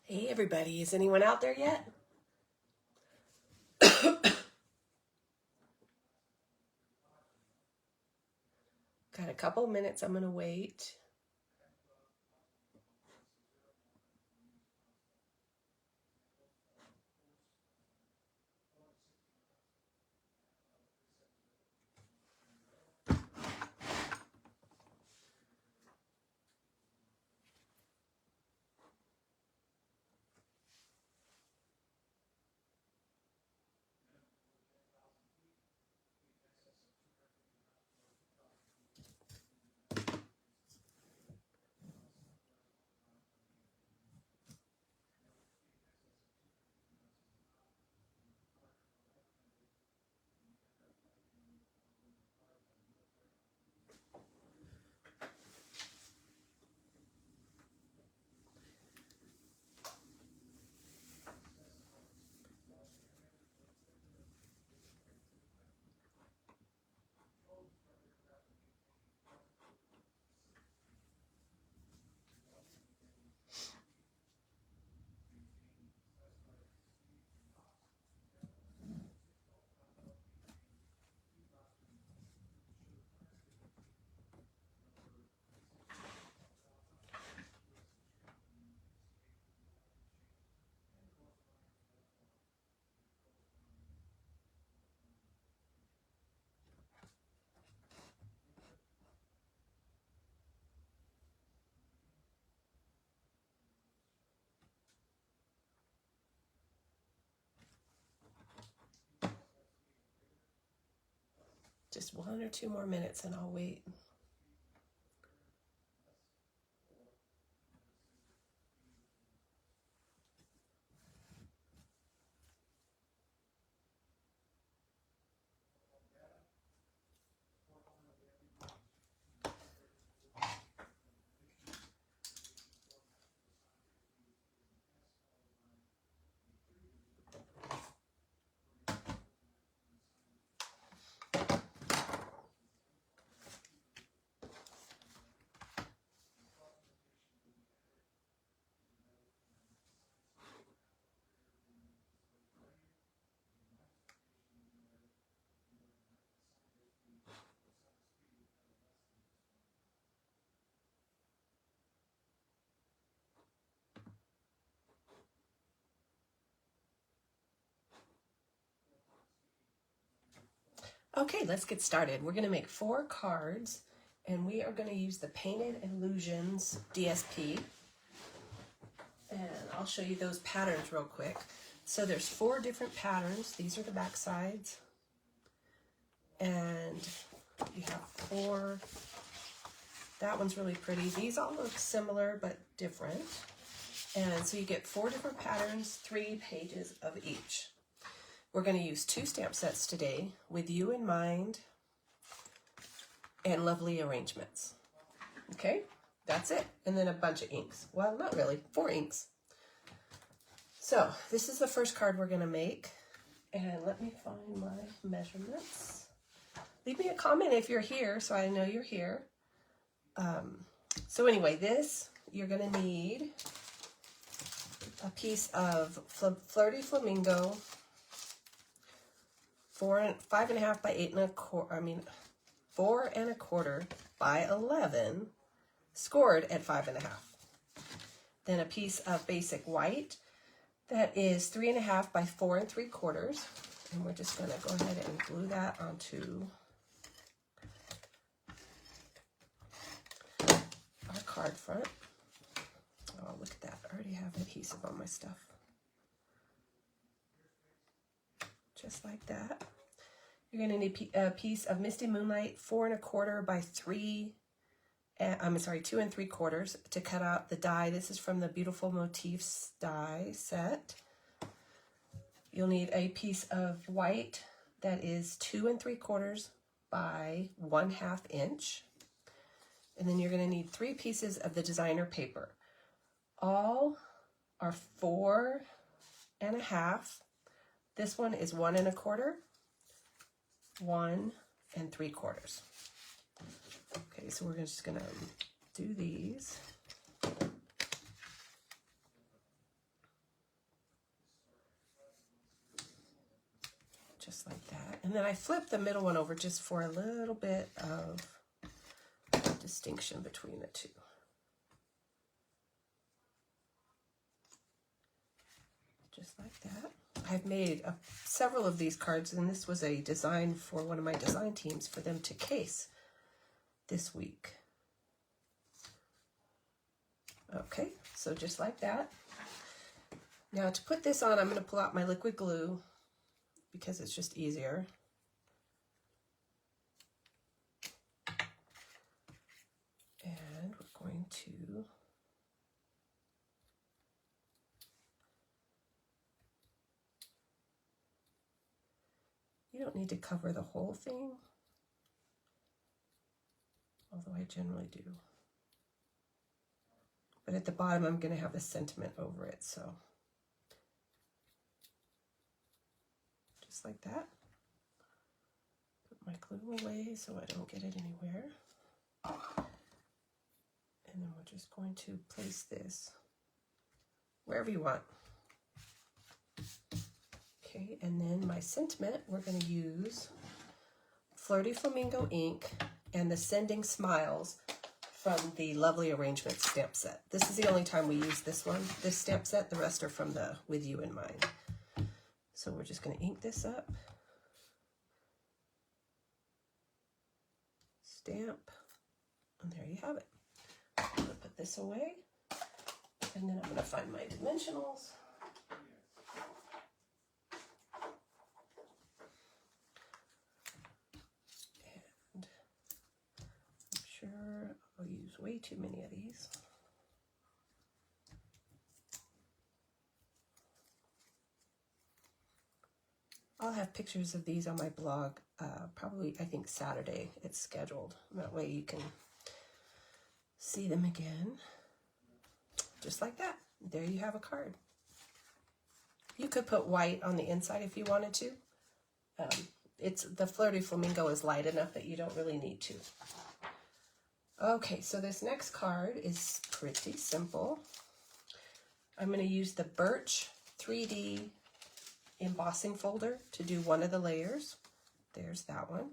Hey everybody, is anyone out there yet? Got a couple of minutes, I'm gonna wait. Just 1 or 2 more minutes and I'll wait. Okay, let's get started. We're gonna make 4 cards and we are gonna use the Painted Illusions DSP. And I'll show you those patterns real quick. So there's 4 different patterns. These are the back sides. And you have 4. That one's really pretty. These all look similar but different. And so you get 4 different patterns, 3 pages of each. We're going to use 2 stamp sets today, With You in Mind and Lovely Arrangements. Okay, that's it. And then a bunch of inks. Well, not really, 4 inks. So this is the first card we're going to make. And let me find my measurements. Leave me a comment if you're here so I know you're here. So anyway, this, you're going to need a piece of Flirty Flamingo, 5.5 by 8.25. 4.25 by 11, scored at 5.5. Then a piece of basic white that is 3.5 by 4.75, and we're just going to go ahead and glue that onto our card front. Oh, look at that! I already have adhesive on my stuff. Just like that. You're going to need a piece of Misty Moonlight, 4.25 by 2.75 to cut out the die. This is from the Beautiful Motifs die set. You'll need a piece of white that is 2.75 by 1/2 inch. And then you're going to need 3 pieces of the designer paper. All are 4.5. This one is 1.25, 1.75. Okay, so we're just gonna do these. just like that. And then I flip the middle one over just for a little bit of distinction between the two. Just like that. I've made several of these cards, and this was a design for one of my design teams for them to case this week. Okay, so just like that. Now to put this on, I'm going to pull out my liquid glue because it's just easier. And we're going to you don't need to cover the whole thing, although I generally do. But at the bottom, I'm going to have a sentiment over it, so just like that. Put my glue away so I don't get it anywhere. And then we're just going to place this wherever you want. Okay, and then my sentiment, we're going to use Flirty Flamingo ink and the Sending Smiles from the Lovely Arrangements stamp set. This is the only time we use this one, this stamp set. The rest are from the With You in Mind. So we're just going to ink this up. Stamp. And there you have it. I'm going to put this away. And then I'm going to find my dimensionals. And I'm sure I'll use way too many of these. I'll have pictures of these on my blog, probably, I think, Saturday. It's scheduled. That way you can see them again. Just like that. There you have a card. You could put white on the inside if you wanted to. It's the Flirty Flamingo is light enough that you don't really need to. Okay, so this next card is pretty simple. I'm going to use the Birch 3D embossing folder to do one of the layers. There's that one.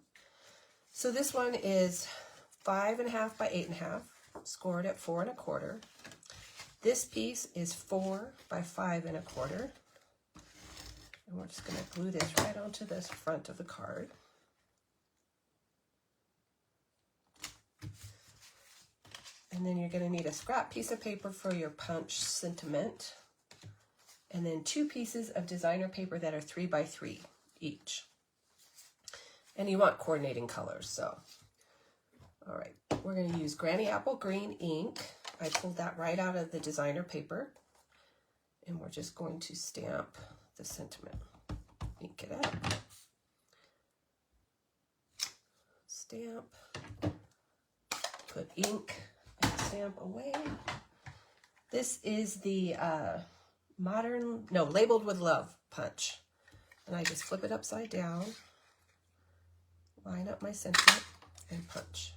So this one is 5.5 by 8.5, scored at 4 1/4. This piece is 4 by 5 1/4. And we're just going to glue this right onto this front of the card. And then you're going to need a scrap piece of paper for your punch sentiment. And then 2 pieces of designer paper that are 3 by 3 each. And you want coordinating colors, so. All right, we're going to use Granny Apple Green ink. I pulled that right out of the designer paper. And we're just going to stamp the sentiment. Ink it up. Stamp. Put ink and stamp away. This is the Labeled with Love punch. And I just flip it upside down, line up my sentiment, and punch.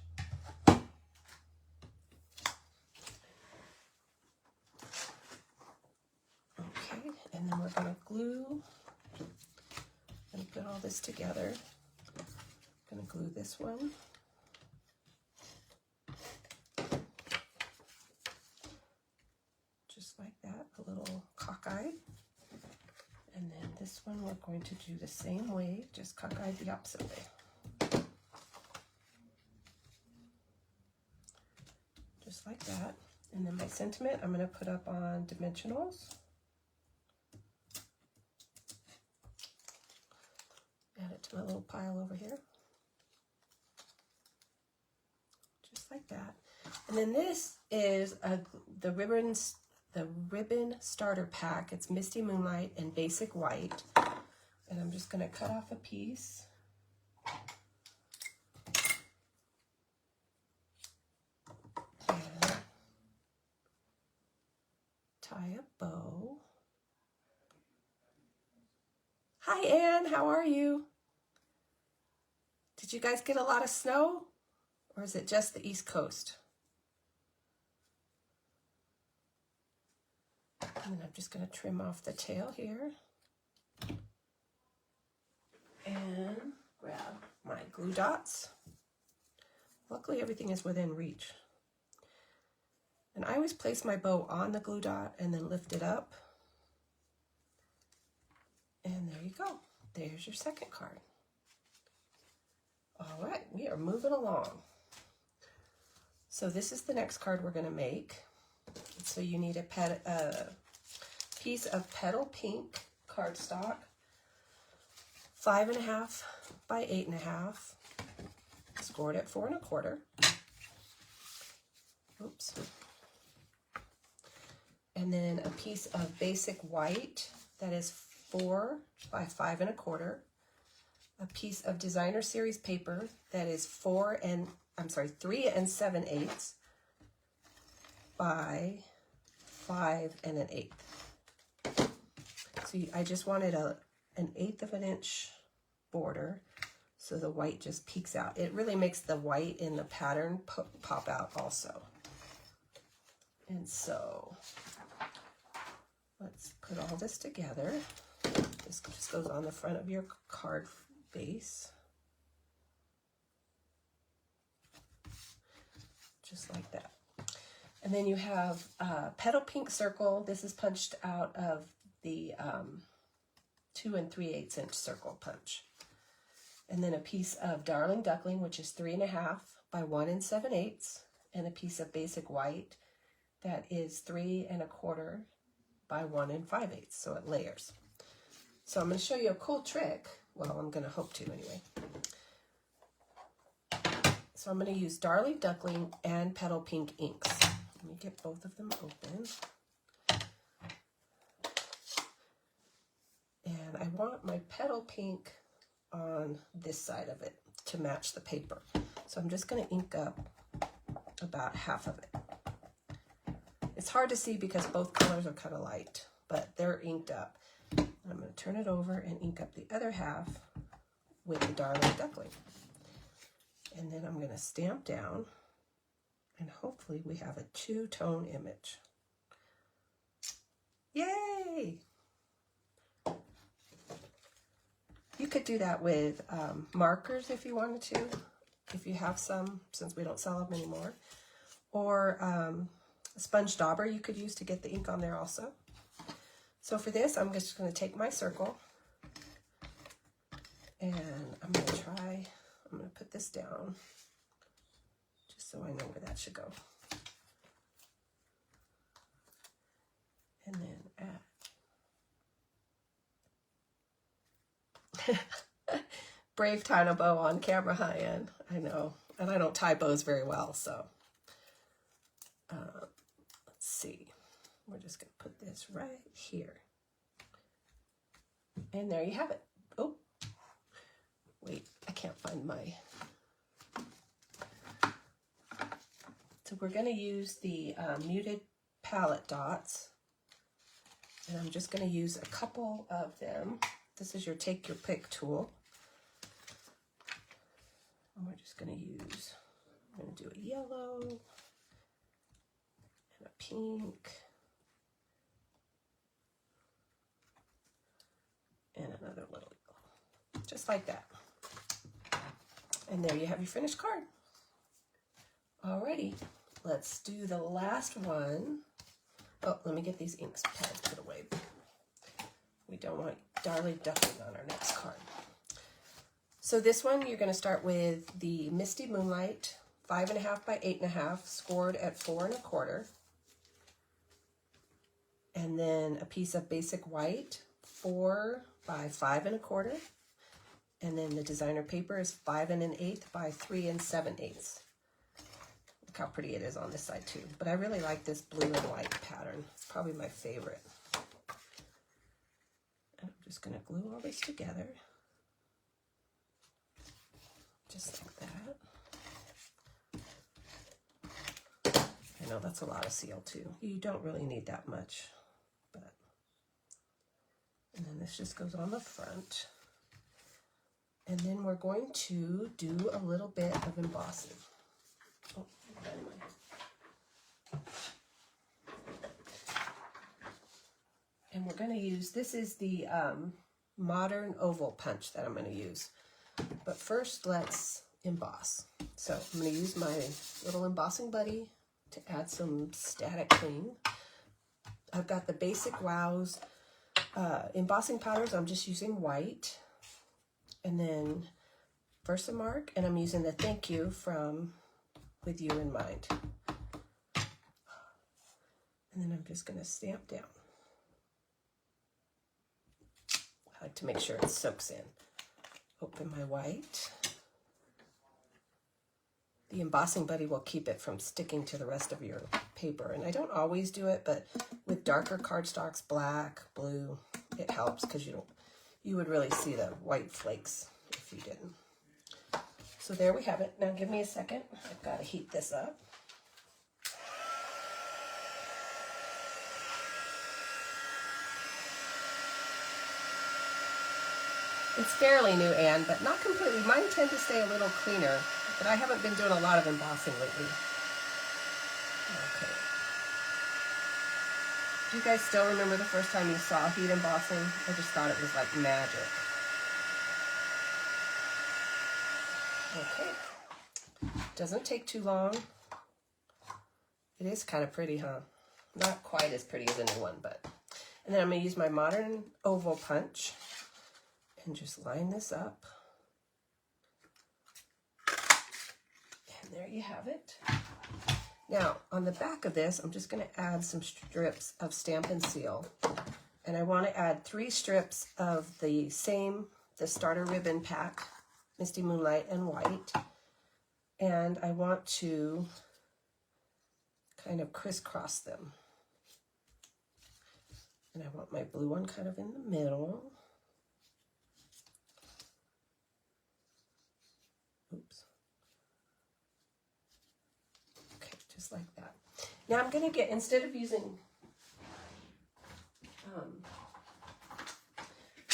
Okay, and then we're going to glue and put all this together. I'm going to glue this one. Just like that, a little cockeyed. And then this one we're going to do the same way, just cockeyed the opposite way. Just like that. And then my sentiment I'm going to put up on dimensionals. Add it to my little pile over here. Just like that. And then this is the ribbon starter pack. It's Misty Moonlight and Basic White. And I'm just going to cut off a piece. And tie a bow. Hi, Anne. How are you? Did you guys get a lot of snow? Or is it just the East Coast? And then I'm just going to trim off the tail here. and grab my glue dots. Luckily, everything is within reach. And I always place my bow on the glue dot and then lift it up. And there you go. There's your second card. All right, we are moving along. So this is the next card we're going to make. So you need a piece of petal pink cardstock, 5.5 by 8.5, scored at 4 1/4. Oops. And then a piece of basic white that is 4 by 5 1/4. A piece of designer series paper that is 3 7/8 by 5 1/8. So I just wanted an 1/8 of an inch border, so the white just peeks out. It really makes the white in the pattern pop out also. And so let's put all this together. This just goes on the front of your card base. Just like that. And then you have a petal pink circle. This is punched out of the 2 3/8 inch circle punch. And then a piece of Darling Duckling, which is 3.5 by 1 7/8, and a piece of basic white that is 3 1/4 by 1 5/8, so it layers. So I'm going to show you a cool trick. Well, I'm going to hope to anyway. So I'm going to use Darling Duckling and Petal Pink inks. Let me get both of them open. And I want my Petal Pink on this side of it to match the paper. So I'm just going to ink up about half of it. It's hard to see because both colors are kind of light, but they're inked up. I'm going to turn it over and ink up the other half with the Darling Duckling. And then I'm going to stamp down, and hopefully we have a two-tone image. Yay! You could do that with markers if you wanted to, if you have some, since we don't sell them anymore. Or a sponge dauber you could use to get the ink on there also. So for this, I'm just going to take my circle, and I'm going to put this down, just so I know where that should go. And then add. Brave tying a bow on camera, huh, Ann? I know. And I don't tie bows very well, so. Let's see. We're just going to put this right here. And there you have it. Oh, wait, I can't find my... So we're going to use the muted palette dots. And I'm just going to use a couple of them. This is your take your pick tool. And we're just going to use, I'm going to do a yellow and a pink and another little yellow, just like that. And there you have your finished card. Alrighty, let's do the last one. Oh, let me get these inks pads put away. We don't want Darling Duckling on our next card. So this one, you're going to start with the Misty Moonlight, 5.5 by 8.5, scored at 4 1/4. And then a piece of basic white, 4 by 5 1/4. And then the designer paper is 5 1/8 by 3 7/8. Look how pretty it is on this side too. But I really like this blue and white pattern. It's probably my favorite. And I'm just going to glue all this together. Just like that. I know that's a lot of seal too. You don't really need that much, but. And then this just goes on the front. And then we're going to do a little bit of embossing. Oh, anyway. And we're going to use, this is the modern oval punch that I'm going to use. But first, let's emboss. So I'm going to use my little embossing buddy to add some static cling. I've got the basic Wows embossing powders. I'm just using white. And then Versamark, and I'm using the Thank You from With You in Mind. And then I'm just going to stamp down. I like to make sure it soaks in. Open my white. The embossing buddy will keep it from sticking to the rest of your paper. And I don't always do it, but with darker cardstocks, black, blue, it helps because you would really see the white flakes if you didn't. So there we have it. Now give me a second. I've got to heat this up. It's fairly new, Anne, but not completely. Mine tend to stay a little cleaner, but I haven't been doing a lot of embossing lately. Okay. Do you guys still remember the first time you saw heat embossing? I just thought it was like magic. Okay. Doesn't take too long. It is kind of pretty, huh? Not quite as pretty as the new one, but. And then I'm going to use my modern oval punch. And just line this up. And there you have it. Now, on the back of this, I'm just going to add some strips of Stamp and Seal. And I want to add 3 strips of the starter ribbon pack, Misty Moonlight and white. And I want to kind of crisscross them. And I want my blue one kind of in the middle. Oops. Okay, just like that. Now I'm going to get, instead of using,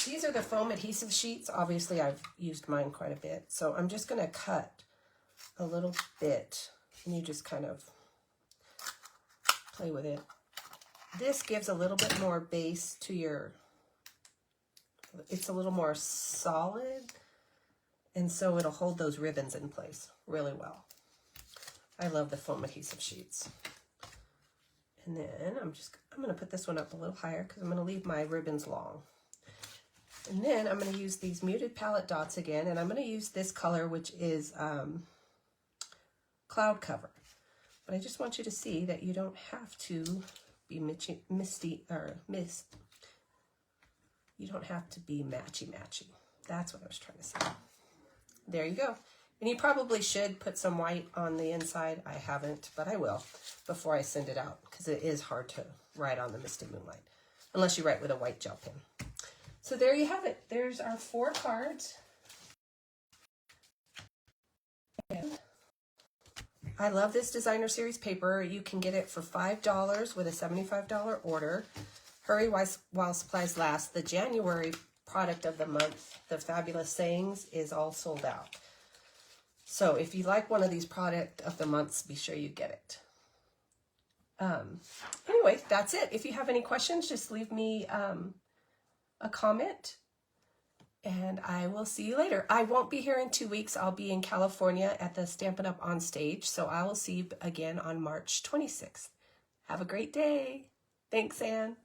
these are the foam adhesive sheets. Obviously I've used mine quite a bit. So I'm just going to cut a little bit and you just kind of play with it. This gives a little bit more base to your, it's a little more solid. And so it'll hold those ribbons in place really well. I love the foam adhesive sheets. And then I'm going to put this one up a little higher because I'm going to leave my ribbons long. And then I'm going to use these muted palette dots again, and I'm going to use this color, which is Cloud Cover. But I just want you to see that you don't have to be you don't have to be matchy-matchy. That's what I was trying to say. There you go. And you probably should put some white on the inside. I haven't, but I will before I send it out because it is hard to write on the Misty Moonlight unless you write with a white gel pen. So there you have it. There's our 4 cards. And I love this designer series paper. You can get it for $5 with a $75 order. Hurry while supplies last. The January product of the month, the Fabulous Sayings, is all sold out. So if you like one of these product of the months, be sure you get it. Anyway, that's it. If you have any questions, just leave me a comment and I will see you later. I won't be here in 2 weeks. I'll be in California at the Stampin' Up! On Stage. So I will see you again on March 26th. Have a great day. Thanks, Anne.